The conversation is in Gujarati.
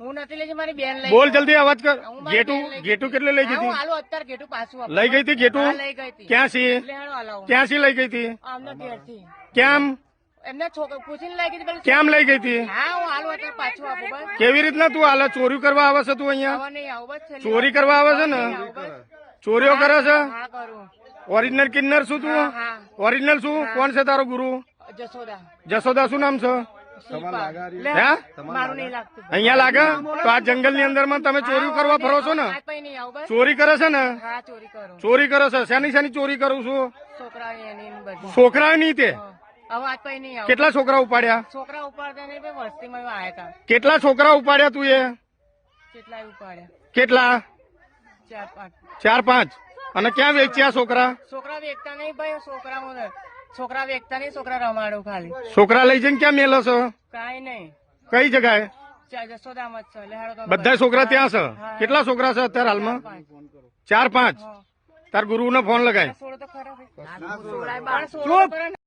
હું નથી લઈ મારી બેન લઈ બોલ જલ્દી અવાજ કર ઘેટું કેટલે લઈ ગઈ હતી હાલો અત્યારે ઘેટું પાછું લઈ ગઈ હતી ઘેટું લઈ ગઈ હતી ક્યાં સી લેણો હાલો ક્યાં સી લઈ ગઈ હતી આમના ઘેરથી કેમ એમના છોકરા પૂછીને લઈ ગઈ હતી કેમ લઈ ગઈ હતી હા હું હાલો અત્યારે પાછું આપું બસ કેવી રીતના તું હાલ ચોરી કરવા આવે છે તું અહીંયા આવા નહીં આવું બસ ચોરી કરવા આવે છે ને ચોરીઓ કરે છે હા કરું ઓરિજિનલ કિન્નર શું તું હા ઓરિજિનલ શું કોણ છે તારો ગુરુ જસોદા જસોદા શું નામ છે લે, હે મારું નહીં લાગતું અહીંયા લાગે તો આ જંગલ ની અંદર માં તમે ચોરી કરવા ફરો છો ને આ કઈ નહીં આવું બસ ચોરી કરે છે ને હા ચોરી કરું ચોરી કરે છે શેની ચોરી કરું છું છોકરા એની બધી છોકરા નહીં તે હવે આજ કઈ નહીં આવું કેટલા છોકરા ઉપાડ્યા છોકરા ઉપાડતા નહીં ભાઈ વસ્તીમાં આયા હતા કેટલા છોકરા ઉપાડ્યા તું એ કેટલા ઉપાડ્યા કેટલા 4-5 4-5 અને ક્યાં વેચ્યા છોકરા છોકરા વેચતા નહીં ભાઈ છોકરા વેચતા નહીં છોકરા રમાડો ખાલી છોકરા લઈ જઈને ક્યાં મેલો છો કાંઈ નહીં કઈ જગાએ જસોદામાં જ છે લેહાડો તો બધા છોકરા ત્યાં છે કેટલા છોકરા છે અત્યારે હાલમાં 4-5 તાર ગુરુ ને ફોન લગાય સોળો તો ખરા ભાઈ. સોળાય 12 સોળો તો ખરા ને.